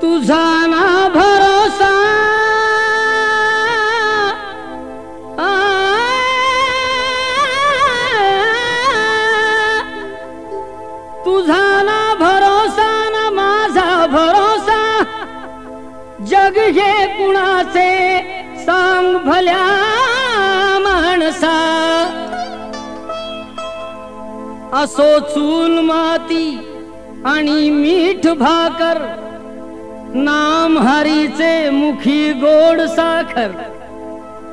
तुझा ना भरोसा तुझा ना भरोसा ना माझा भरोसा जग हे कुणाचे सांग भल्या माणसा असो चूल माती आणि मीठ भाकर नाम हरीचे मुखी गोड साखर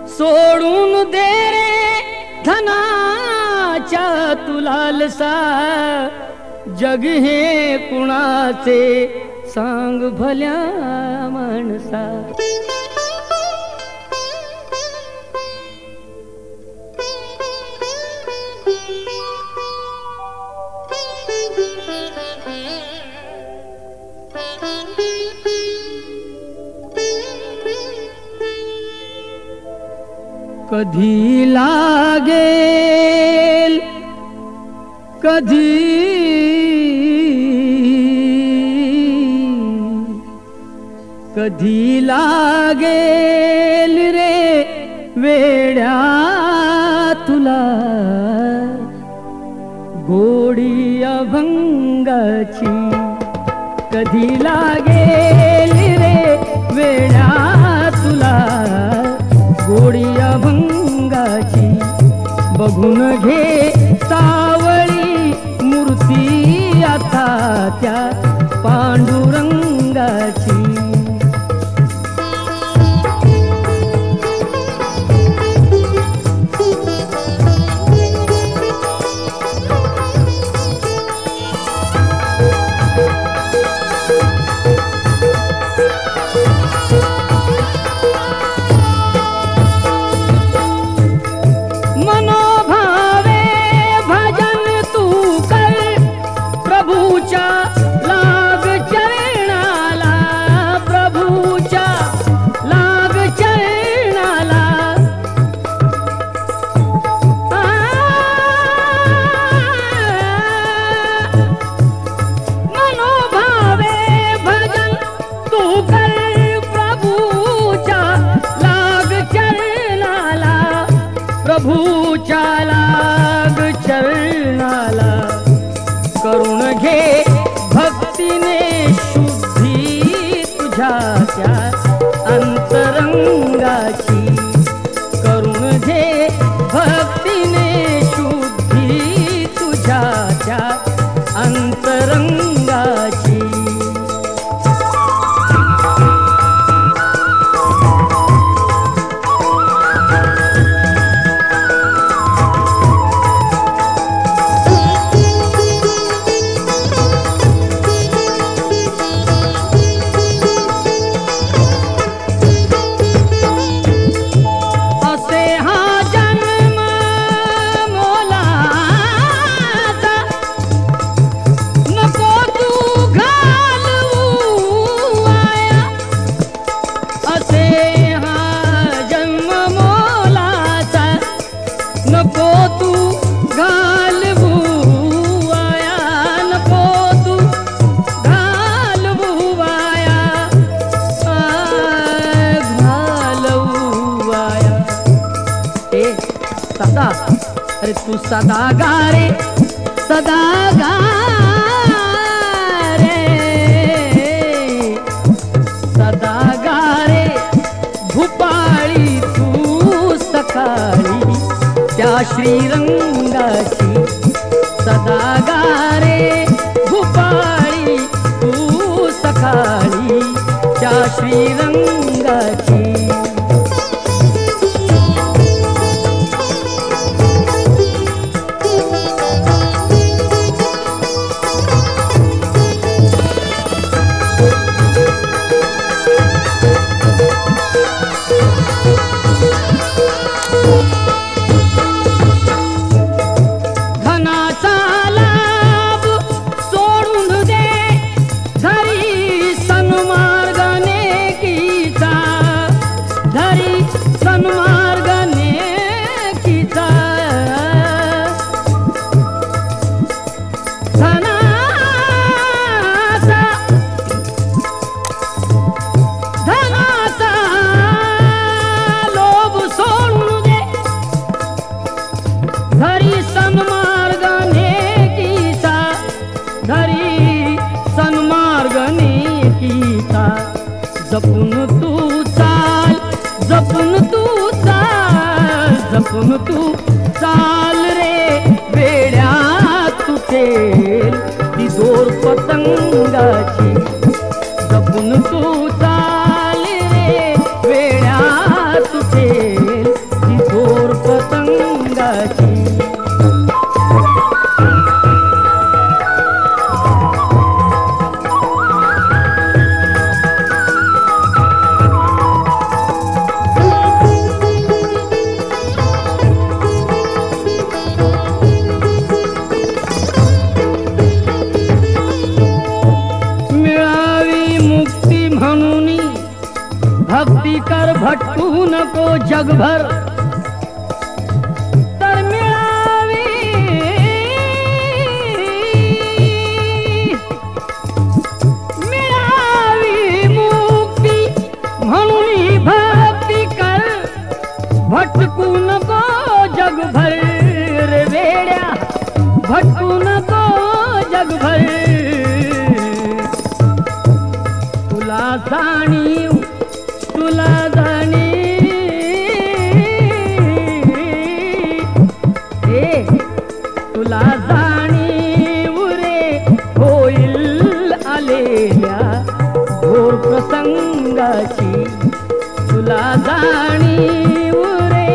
सोडून दे रे धनाच्या तुलालसा जग हे कुणाचे सांग भल्या माणसा कधी लागेल कधी लागेल रे वेड्या तुला गोडी अभंगाची कधी लागेल रे वेड्या तुला गोडी अभंगाची बघून घे सावळी मूर्ती आता त्या पांडुरंगाची प्रभूच्या लाग चरणाला करून घे भक्तीने शुद्धी तुझ्या त्या अंतरंगाची करून घे भक्तीने शुद्धी तुझ्या त्या अंतरंगाची अरे तू सदा गा रे सदा गा रे सदा गा रे भूपाळी तू सकाळी त्या श्रीरंगाची सदा गा रे भूपाळी तू सकाळी त्या श्रीरंगाची गीता जपून तू चाल, जपून तू चाल, जपून तू चाल रे वेड्या तुटेल ती दोर पतंगाची, जपून तू चाल रे वेड्या तुटेल ती दोर पतंगाची. भक्ती कर भटकू नको जगभर तर मिळावी, मिळावी मुक्ती म्हणून भक्ती कर भटकू नको जगभर रे वेड्या, भटकू नको जगभर. तुला जाणीव, तुला जाणीव, तुला जाणीव रे होईल आलेल्या घोर प्रसंगाची, तुला जाणीव रे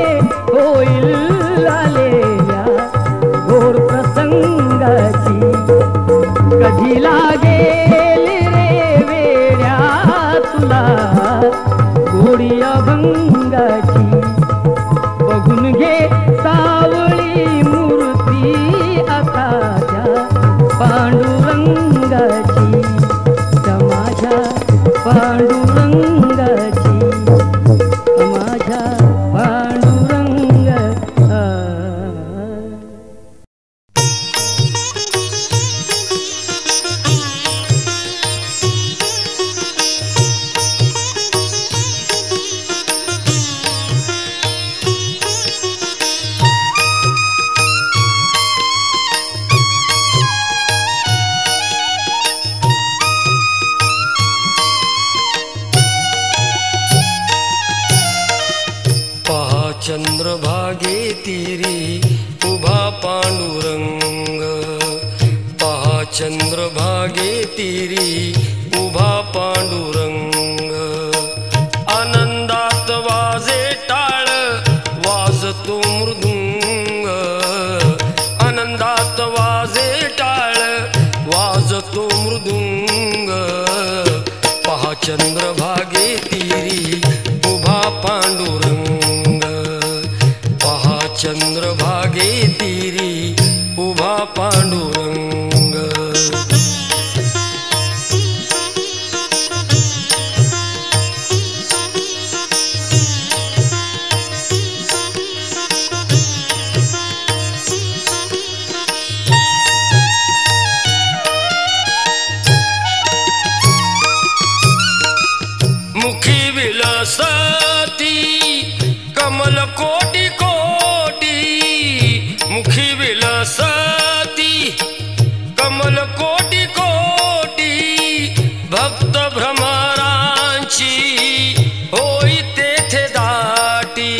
होईल आलेल्या घोर प्रसंगाची. कधी लागेल रे वेड्या तुला गोडी अभंगाची, बघून घे सावळी मूर्ती आकाच्या पांडुरंगाची, त्या माझ्या पांडुरंगाची, माझ्या पांडुरंग. चंद्रभागे तीरी उभा पांडुरंग, पहा चंद्रभागे तीरी उभा पांडुरंग. आनंदात वाजे टाळ वाजतो मृदुंग, आनंदात वाजे टाळ वाजतो मृदुंग. पहा चंद्रभागे तीरी उभा पांडुरंग, चंद्रभागे तीरी उभा पांडुरंग. मुखी विलसती कमल कोटी कोटी, मुखी विलसती कमल कोटी कोटी. भक्त भ्रमरांची होई तेथे दाटी,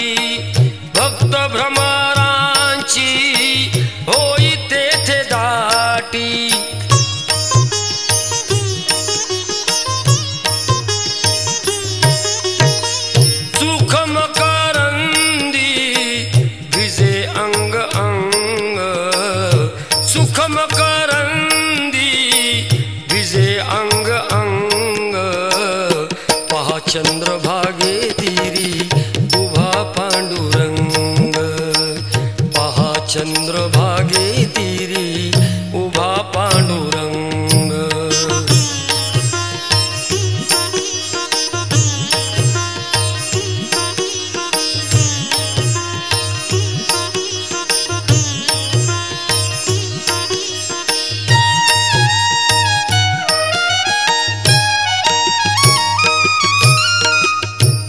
भक्त भ्रमरांची होई तेथे दाटी. सुखम करंदी भिजे अंग अंग, सुखम करंदी भिजे अंग अंग. पहा चंद्रभागे तीरी उभा पांडुरंग, पहा चंद्रभागे तीरी उभा पांडुरंग.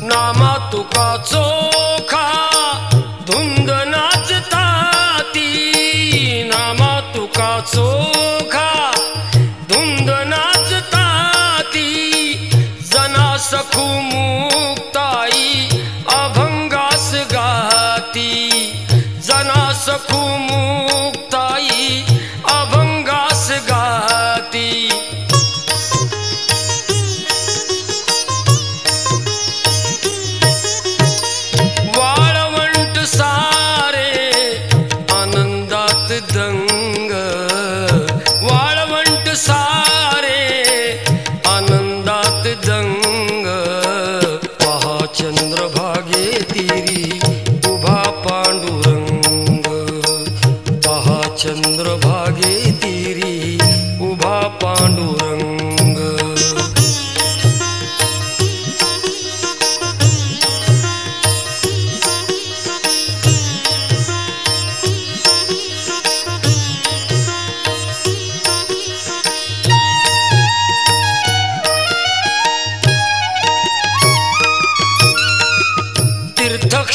नामा तुका चोखा धुंद नाचताती,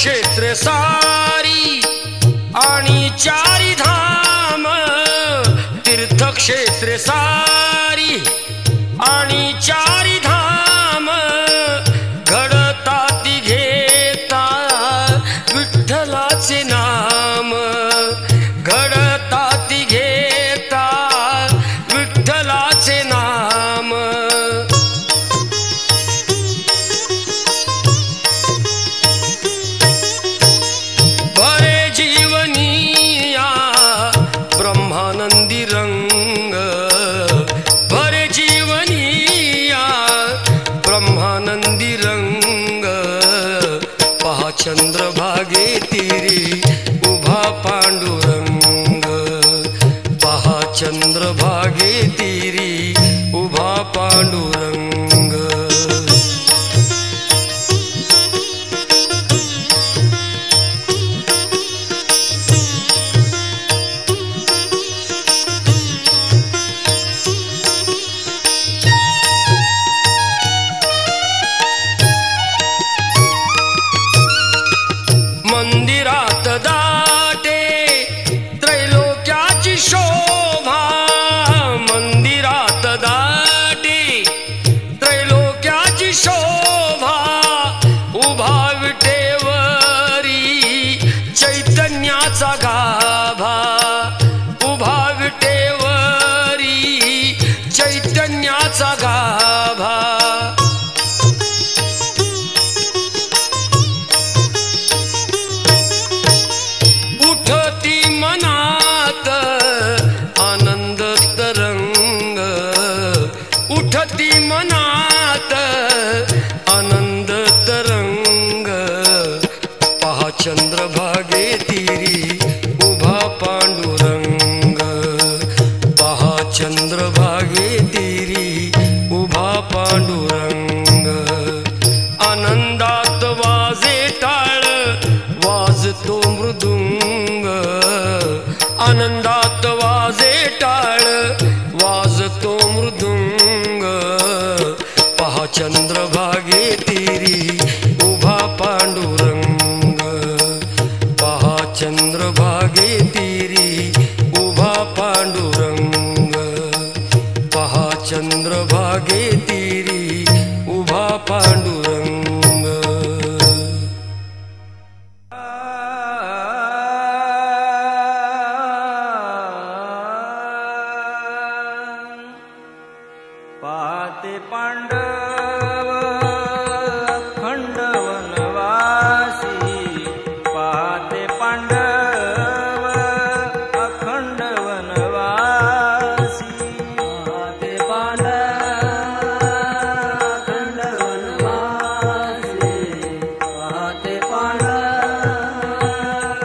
तीर्थक्षेत्र सारी आणि चारी धाम, तीर्थक्षेत्र सारी आणि चारी धाम, घडताती घेता विठ्ठलाचे नाम, घडताती घेता विठ्ठलाचे नाम. भरे जीवनिया ब्रह्मानंदी रंग, भरे जीवनिया ब्रह्मानंदी रंग. पहा चंद्रभागे तीरी उभा पांडुरंग, पहा चंद्रभागे तीरी उभा पांडुरंग. मंदिरात दाटे त्रैलोक्याची शोभा, मंदिरात दाटे त्रैलोक्याची शोभा. उभा विटेवरी चैतन्याचा गाभा, उभा विटेवरी चैतन्याचा गाभा. उठती मनात आनंद तरंग, उठती मनात आनंद तरंग. पहा चंद्रभागे तीरी उभा पांडुरंग, पहा चंद्रभागे तीरी उभा पांडुरंग. आनंदात वाजे टाळ वाजतो मृदुंग, आनंदात वाजे टाळ वाजतो मृदुंग. पहा चंद्रभागे तीरी उभा पांडुरंग, पहा चंद्रभागे तीरी उभा पांडुरंग, पहा चंद्रभागे तीरी उभा पांडुरंग. पाहते पांडव अखंड वनवासी, पाहते पांडव अखंड वनवासी, पाहते पांडव अखंड वनवासी, पाहते पांडव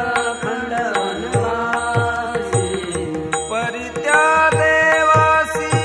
अखंड वनवासी. परित्या देवासी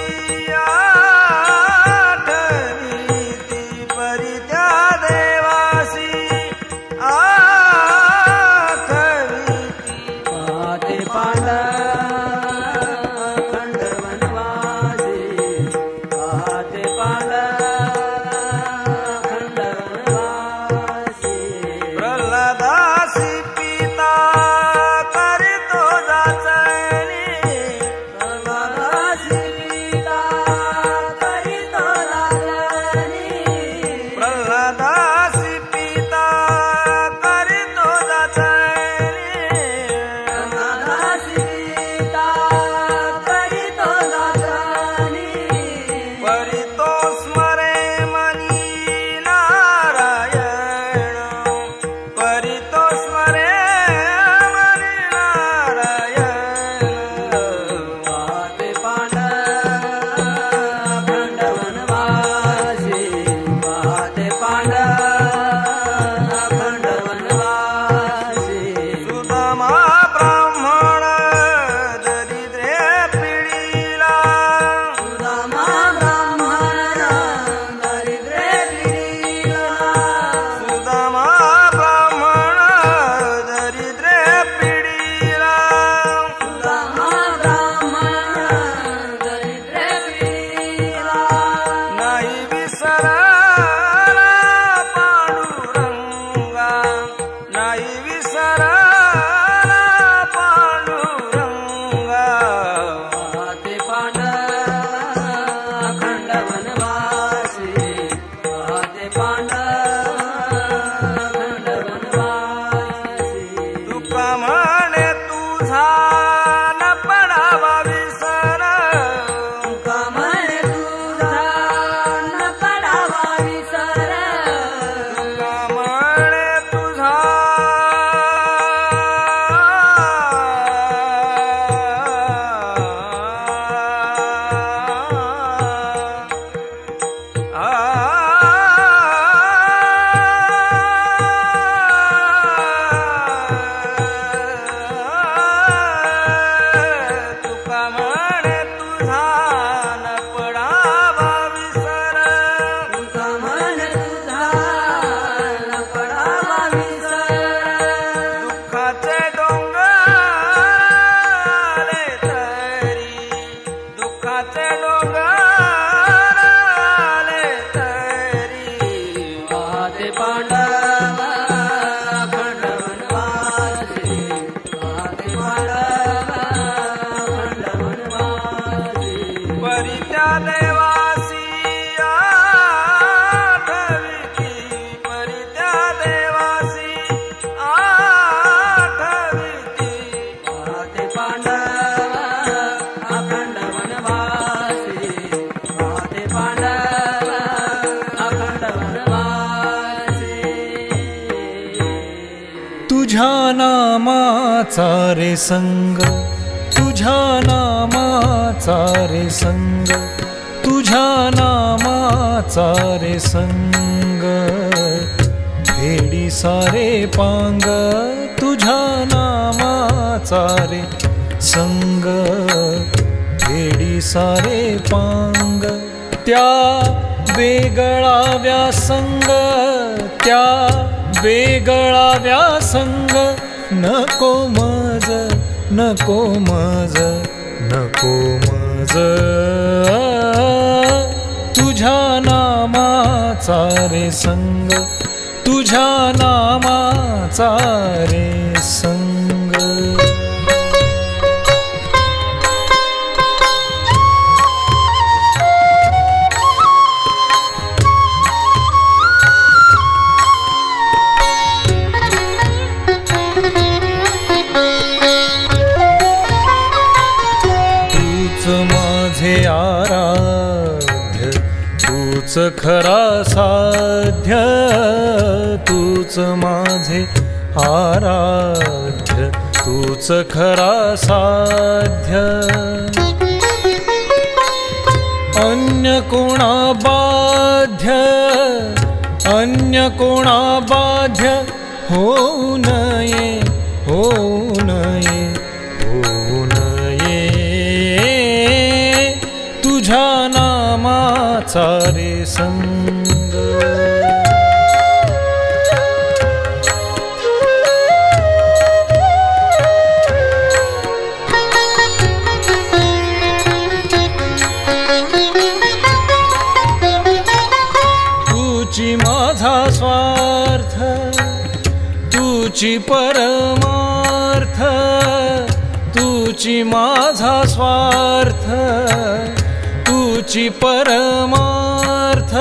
पांडव अखंड वनवासी पाहते पांडव अखंड वनवासी परित्या देवासी आठविती परित्या देवासी आठविती पाहते पांडव अखंड वनवासी पाहते पांडव अखंड वनवासी तुझ्या नामाचा रे संग तुझ्या नामाचा रे संग तुझ्या नामाचा रे संग फेडी सारे पांग तुझ्या नामाचा रे संग फेडी सारे पांग त्या वेगळा व्यासंग त्या वेगळा व्यासंग नको मज नको मज नको मज तुझ्या नामाचा रे संग तुझ्या नामाचा रे संग आराध्य तूच खरा साध्य तूच माझे आराध्य तूच खरा साध्य अन्य कोणा बाध्य होऊ नये होऊ नये होऊ नये तुझ्या नामाचा रे संग तुची माझा स्वार्थ तुची परमार्थ तुची माझा स्वार्थ तुची परमार्थ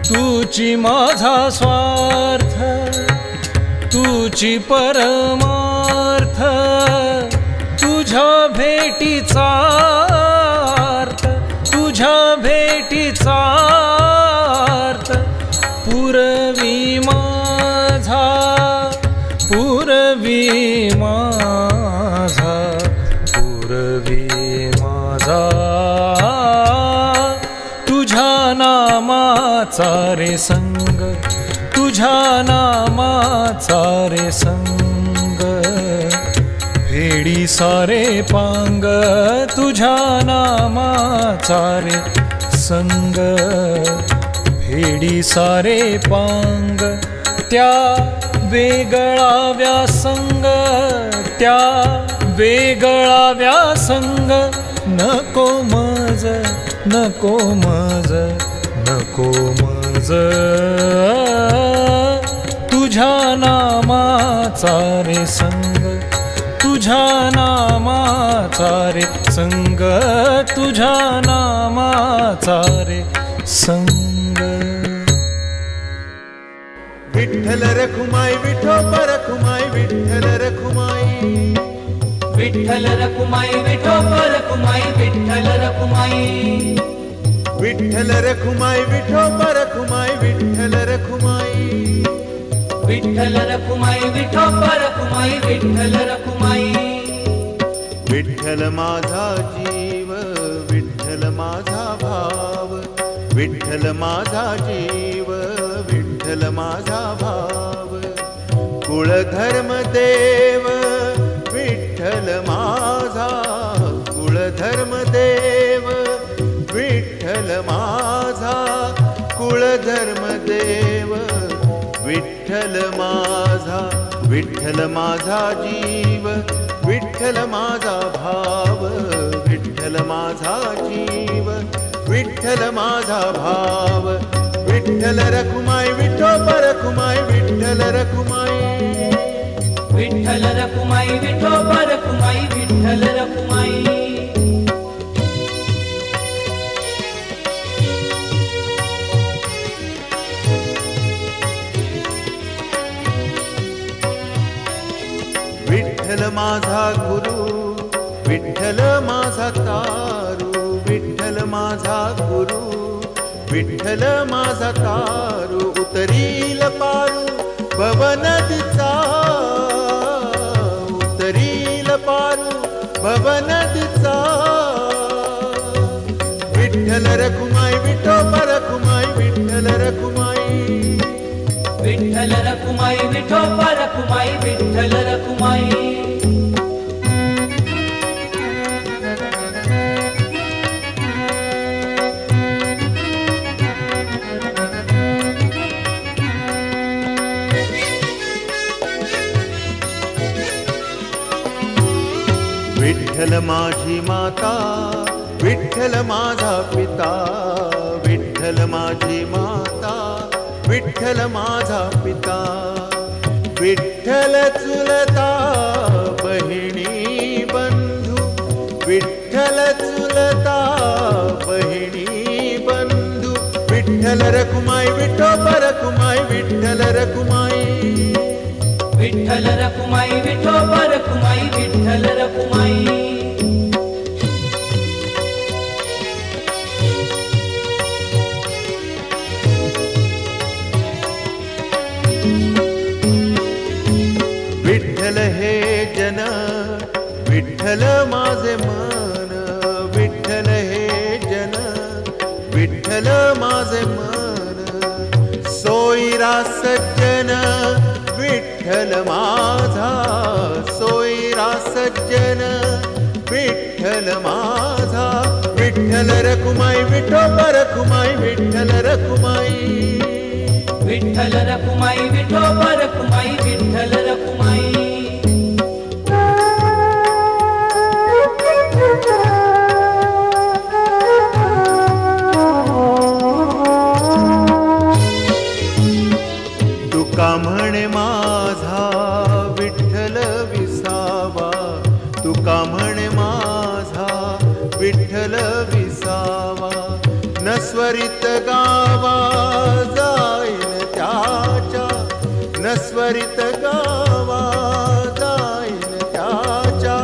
तुची माझा स्वार्थ तुची परमार्थ तुझ्या भेटीचा अर्थ तुझ्या भेटीचा अर्थ पुरवी माझा पुरवी माझा पुरवी माझा तुझ्या नामाचा रे संग तुझ्या नामाचा रे संग फेडी सारे पांग तुझ्या नामाचा रे संग फेडी सारे पांग त्या वेगळा व्यासंग त्या वेगळा व्यासंग नको मज नको मज नको मज तुझ्या नामाचा रे संग तुझ्या नामाचा रे संग तुझ्या नामाचा रे संग विठ्ठल रखुमाई विठोबा रखुमाई विठ्ठल रखुमाई विठ्ठल रखुमाई विठोबा रखुमाई विठ्ठल रखुमाई विठ्ठल रखुमाई विठोबा रखुमाई विठ्ठल रखुमाई विठ्ठल रखुमाई विठोबा रखुमाई विठ्ठल रखुमाई विठ्ठल माझा जीव विठ्ठल माझा भाव विठ्ठल माझा जीव विठ्ठल माझा भाव कुळ धर्म देव विठ्ठल माझा कुळ धर्म देव विठ्ठल माझा कुळ धर्म देव विठ्ठल माझा विठ्ठल माझा जीव विठ्ठल माझा भाव विठ्ठल माझा जीव विठ्ठल माझा भाव विठ्ठल रखुमाई विठोबा रखुमाई विठ्ठल रखुमाई विठ्ठल रखुमाई विठोबा रखुमाई विठ्ठल रखुमाई विठ्ठल माझा गुरु विठ्ठल माझा तारू विठ्ठल माझा गुरु विठ्ठल माझा तारू उतरील पारू भवनदीचा उतरील पारू भवनदीचा विठ्ठल रखुमाई विठोबा रखुमाई विठ्ठल रखुमाई विठ्ठल रखुमाई विठोबा रखुमाई विठ्ठल रखुमाई विठ्ठल माझी माता विठ्ठल माझा पिता विठ्ठल माझी माता विठ्ठल माझा पिता विठ्ठल चुलता बहिणी बंधू विठ्ठल चुलता बहिणी बंधू विठ्ठल रखुमाई विठोबा रखुमाई विठ्ठल रखुमाई विठ्ठल रखुमाई विठोबा रखुमाई विठ्ठल रखुमाई विठ्ठल हे जन विठ्ठल माझे मन विठ्ठल हे जन विठ्ठल माझे मन सोयरा सज्जन विठ्ठल माझा सोयरा सज्जन विठ्ठल माझा विठ्ठल रखुमाई विठोबा रखुमाई विठ्ठल रखुमाई विठ्ठल रखुमाई विठोबा रखुमाई विठ्ठल रखुमाई तुका म्हणे माझा विठ्ठल विसावा तुका म्हणे माझा विठ्ठल विसावा नस्वरित गावा जाईन त्याच्या नस्वरित गावा जाईन त्याच्या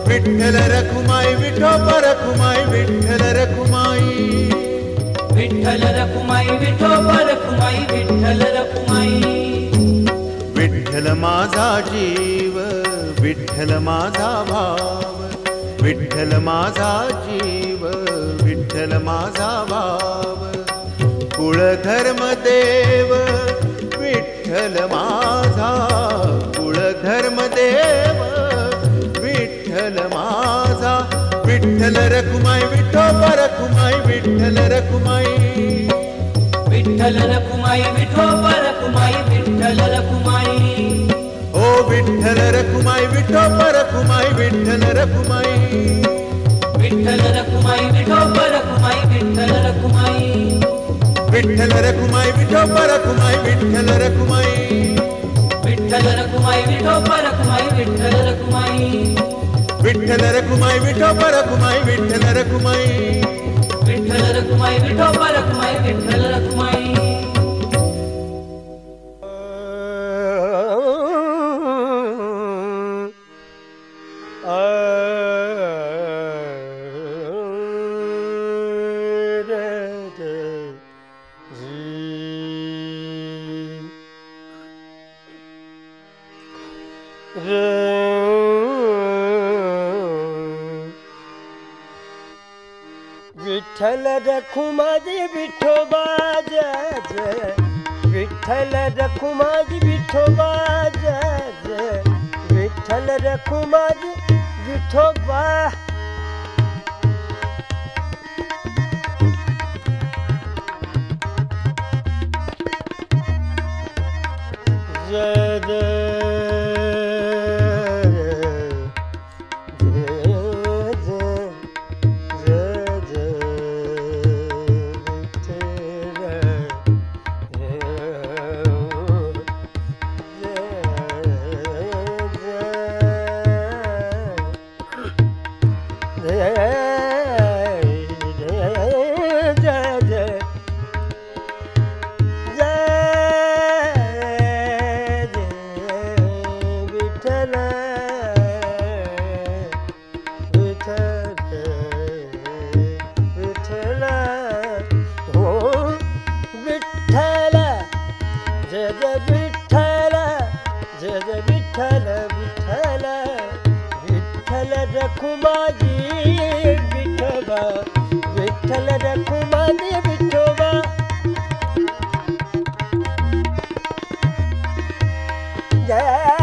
विठ्ठल रखुमाई विठोबा रखुमाई विठ्ठल रखुमाई विठ्ठल रखुमाई विठोबा रखुमाई विठ्ठल रखुमाई विठ्ठल माझा जीव विठ्ठल माझा भाव विठ्ठल माझा जीव विठ्ठल माझा भाव कुळधर्म देव विठ्ठल माझा कुळधर्म देव विठ्ठल माझा विठ्ठल रखुमाई विठोबा रखुमाई विठ्ठल रखुमाई विठ्ठल रखुमाई विठोबा रखुमाई विठ्ठल रखुमाई ओ विठ्ठल रखुमाई विठोबा रखुमाई विठ्ठल रखुमाई विठ्ठल रखुमाई विठोबा रखुमाई विठ्ठल रखुमाई विठ्ठल रखुमाई विठोबा रखुमाई विठ्ठल रखुमाई विठ्ठल रखुमाई विठोबा रखुमाई विठ्ठल रखुमाई विठ्ठल रखुमाई विठोबा रखुमाई विठ्ठल रखुमाई विठ्ठल रखुमाई विठोबा रखुमाई विठ्ठल रखुमाई विठ्ठल रखुमाई विठोबा जय जय विठ्ठल रखुमाई विठोबा जय जय विठ्ठल रखुमाई विठोबा जय जय जय जय विठ्ठल विठ्ठल विठ्ठल रखुमाजी विठोबा विठ्ठल रखुमाजी विठोबा जय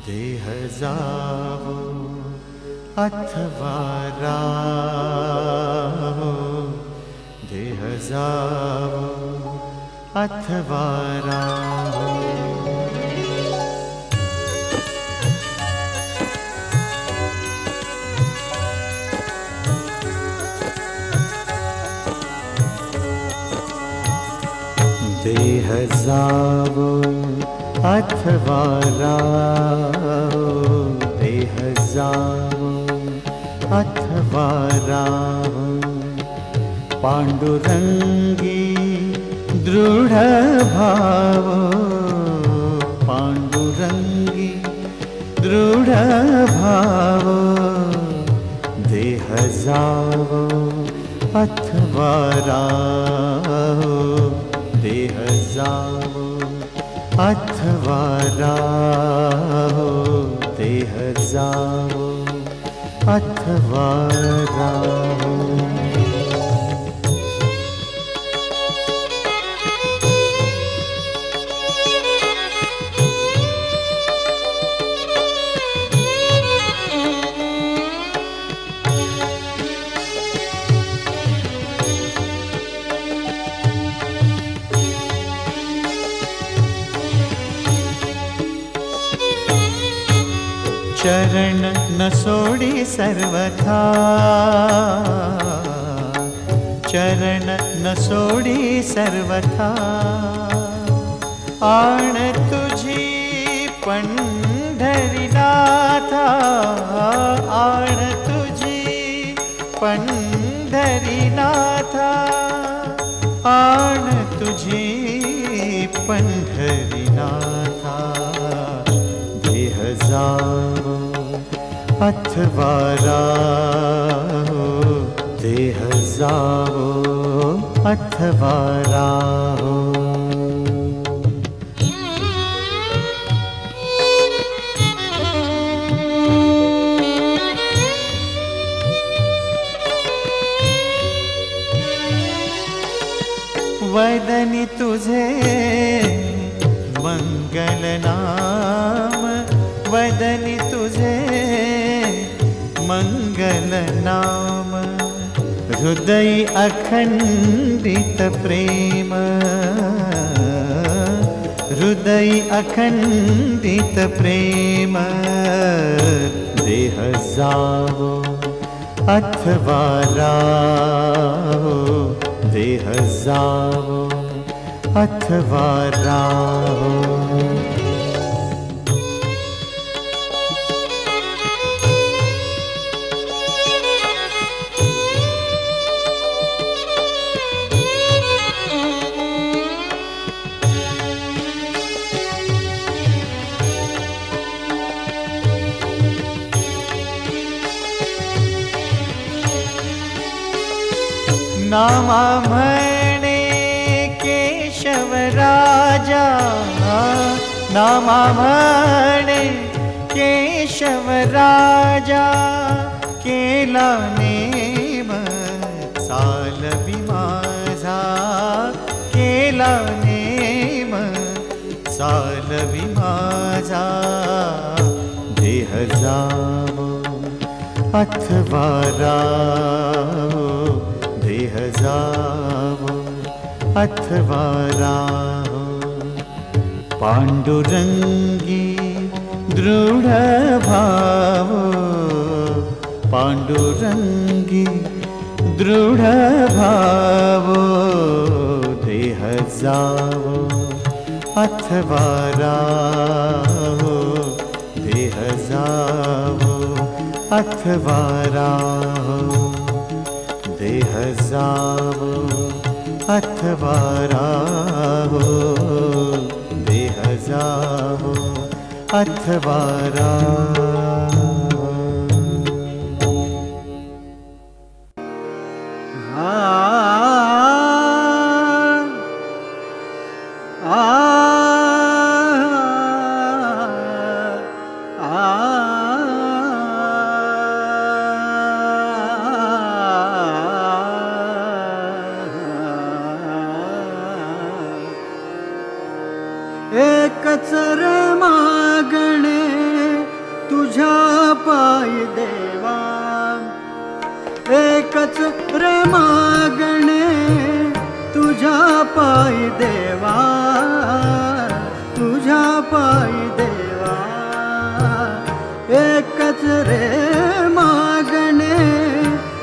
देह जावो अथवा राहो, देह जावो अथवा राहो। देह जावो अथवा राहो, देह जावो अथवा राहो। पांडुरंगी दृढ भावो, पांडुरंगी दृढ भावो। देह जावो अथवा राहो, देह जावो अथवा राहो। देह जावो अथवा राहो। चरण न सोडी सर्वथा, चरण न सोडी सर्वथा। आण तुझी पंढरीनाथा, आण तुझी पंढरीनाथा। आण तुझी पंढरीनाथा। देह जावो अथवा राहो, देह जावो अथवा राहो। वदनी तुझे मंगल नाम, वदनी तुझे मंगल नाम। हृदय अखंडित प्रेम, हृदय अखंडित प्रेम। देह जावो अथवा राहो, देह जावो अथवा राहो। नामा म्हणे केशव राजा, नामा म्हणे केशव राजा। केला नेम सालवी माझा, केला नेम सालवी माझा। देह जावो अथवा राहो, देह जावो अथवा राहो। पांडुरंगी दृढ भावो, पांडुरंगी दृढ भावो। देह जावो अथवा राहो, देह जावो जावो अथवा राहो, देह जावो अथवा राहो, देह जावो अथवा राहो। एकच रे मागणे तुझ्या पायी देवा, एकच रे मागणे तुझ्या पायी देवा, तुझ्या पायी देवा, एकच रे मागणे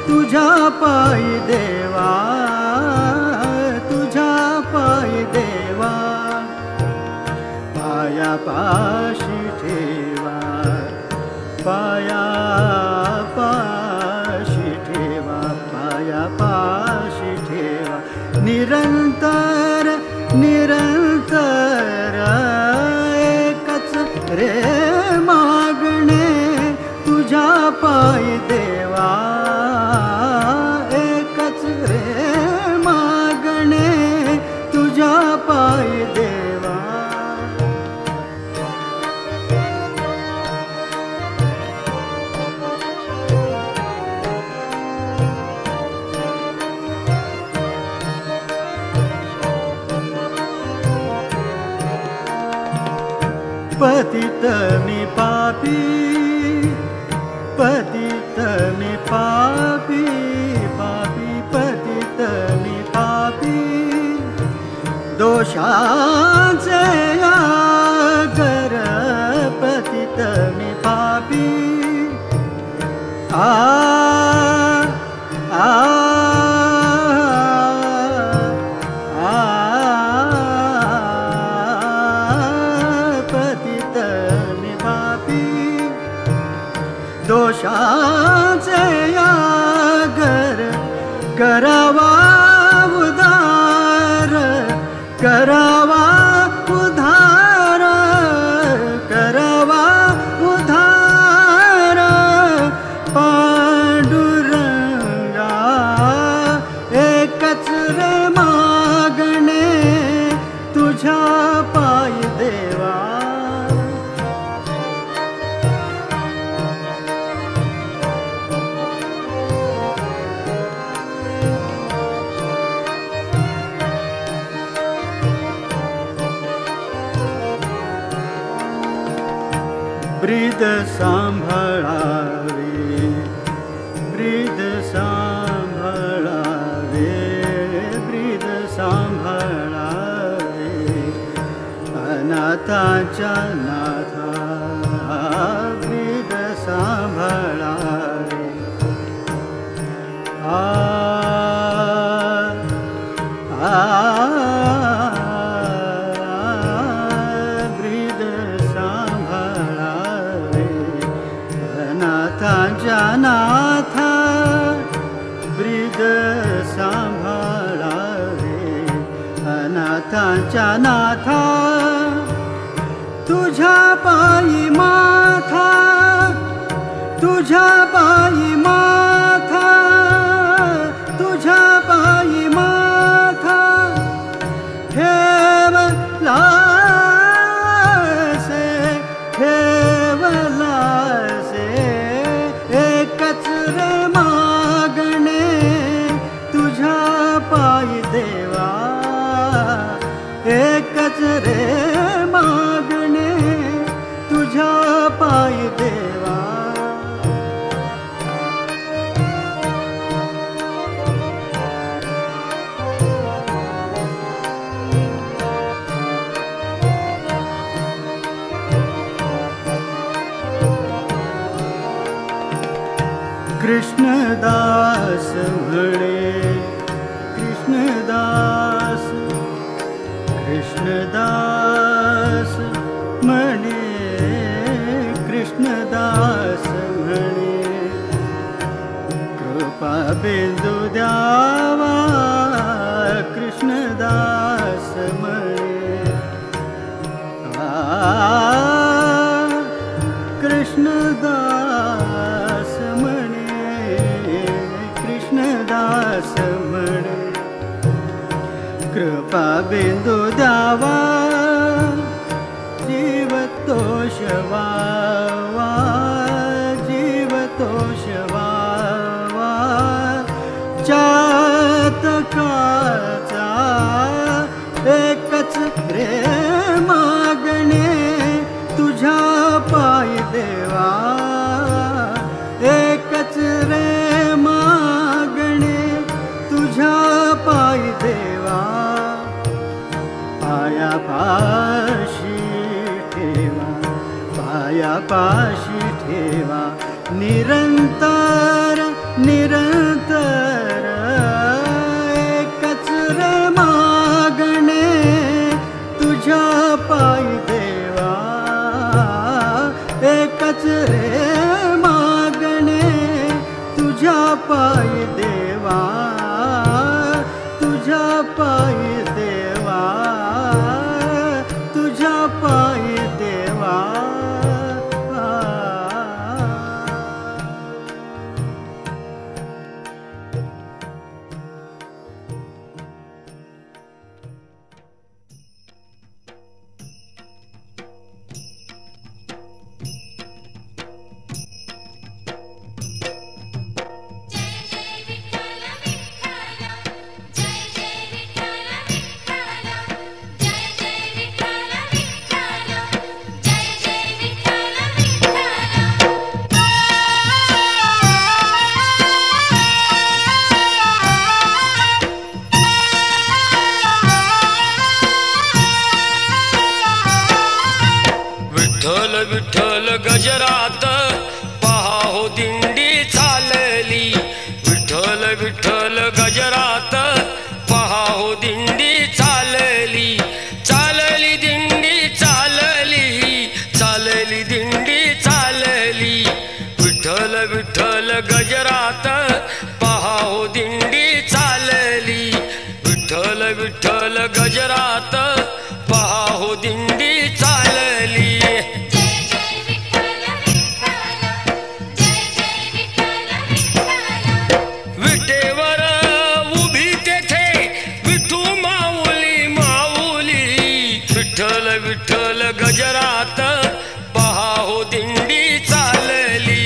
तुझ्या पायी देवा, तुझ्या पायी देवा, पाया पाशी ठेवा, पाया पाशी ठेवा, पाया पाशी ठेवा, निरंतर निरंतर एकच रे मागणे तुझ्या पायी देवा, एकच रे मागणे तुझ्या पायी देवा। पतित मी पापी, पतित मी पापी, पापी पतित मी पापी, दोषाचे यागर पतित मी पापी, आ आ दोषाचे यागर करावा उधार, करावा उधार, करावा उधार, पांडुरंगा एकच रे मागणे तुझ्या पायी देवा। ब्रीद सांभाळावे, ब्रीद सांभाळावे, ब्रीद सांभाळावे, अनाथाच्या नाथा ब्रीद सांभाळावे, आ नाथा ब्रीद सांभाळावे, अनाथांच्या नाथा तुझ्या पायी माथा, तुझ्या पायी माथा, तुझ्या पायी माथा ठेवला एकच रे मागणे तुझ्या पायी देवा। कृष्णदास म्हणे, कृष्णदास, कृष्णदास म्हणे, कृष्ण कृष्णदास म्हणे कृपा बिंदू द्यावा कृष्णदास म्हणे कृष्णदास म्हणे कृष्णदास म्हणे कृपा बिंदू द्यावा जीवतोष वावा जीवतोष वावा चातकाचा एकच रे मागणे तुझ्या पाय देवा एकच रे मागणे तुझ्या पाय देवा पायापाशी ठेवा पायापाशी ठेवा निरंतर निरंतर एकच रे मागणे तुझ्या पाय देवा एकच रे मागणे तुझ्या पाय देवा तुझ्या पाय देवा तुझ्या पाय देवा विठ्ठल गजरात पहा हो दिंडी चालली विठ्ठल विठ्ठल गजरात पहा हो दिंडी चालली चालली दिंडी चालली चालली दिंडी चालली विठ्ठल विठ्ठल गजरात पहा हो दिंडी चालली विठ्ठल विठ्ठल गजरात पहा हो दिंडी चालली विटेवर उभी तेथे विठू माऊली माऊली विठ्ठल विठ्ठल गजरात पहा हो दिंडी चालली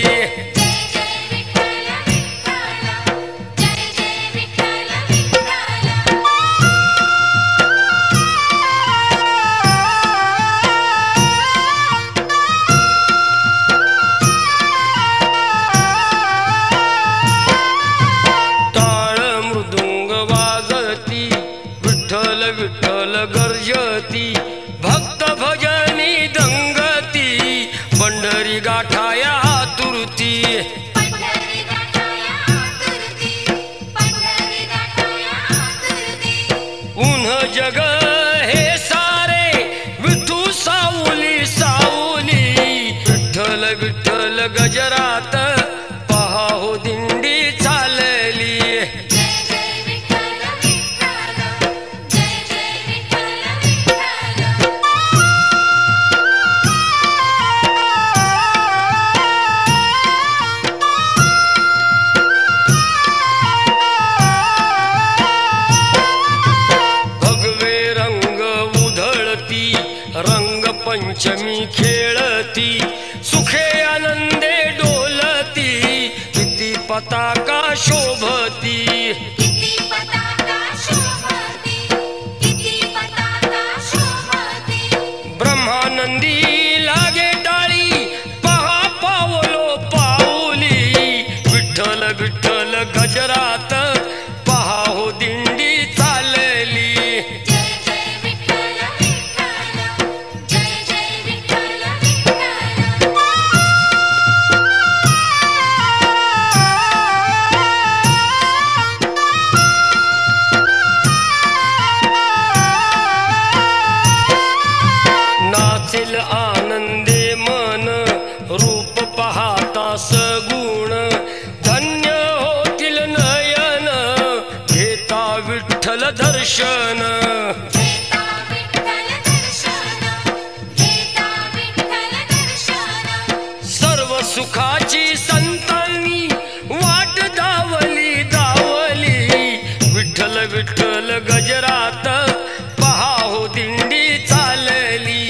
विठ्ठल गर्जती भक्त भजनी दंगती पंढरी गाठाया आतुरती उन्ह जग हे सारे विठू सावली सावली विठ्ठल विठ्ठल गजरात पहा हो दिंडी चालली रंग पंचमी खेळती सुखे आनंदे डोलती किती पताका शोभती ब्रह्मानंदी लागे टाळी पहा पावलो पाऊली विठ्ठल विठ्ठल गजरात पहा हो दिंडी चालली दर्शन सर्व सुखाची संतांनी वाट दावली दावली विठ्ठल विठ्ठल गजरात पहा हो दिंडी चालली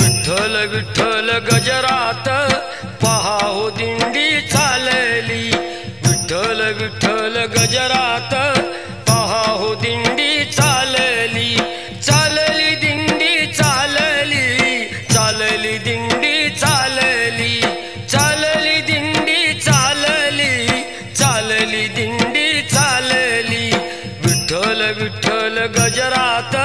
विठ्ठल विठ्ठल गजरात पहा हो दिंडी चालली विठ्ठल विठ्ठल गजरात पहा हो दिंडी चालली चालली दिंडी चालली चालली दिंडी चालली चालली दिंडी चालली चालली दिंडी चालली विठ्ठल विठ्ठल गजरात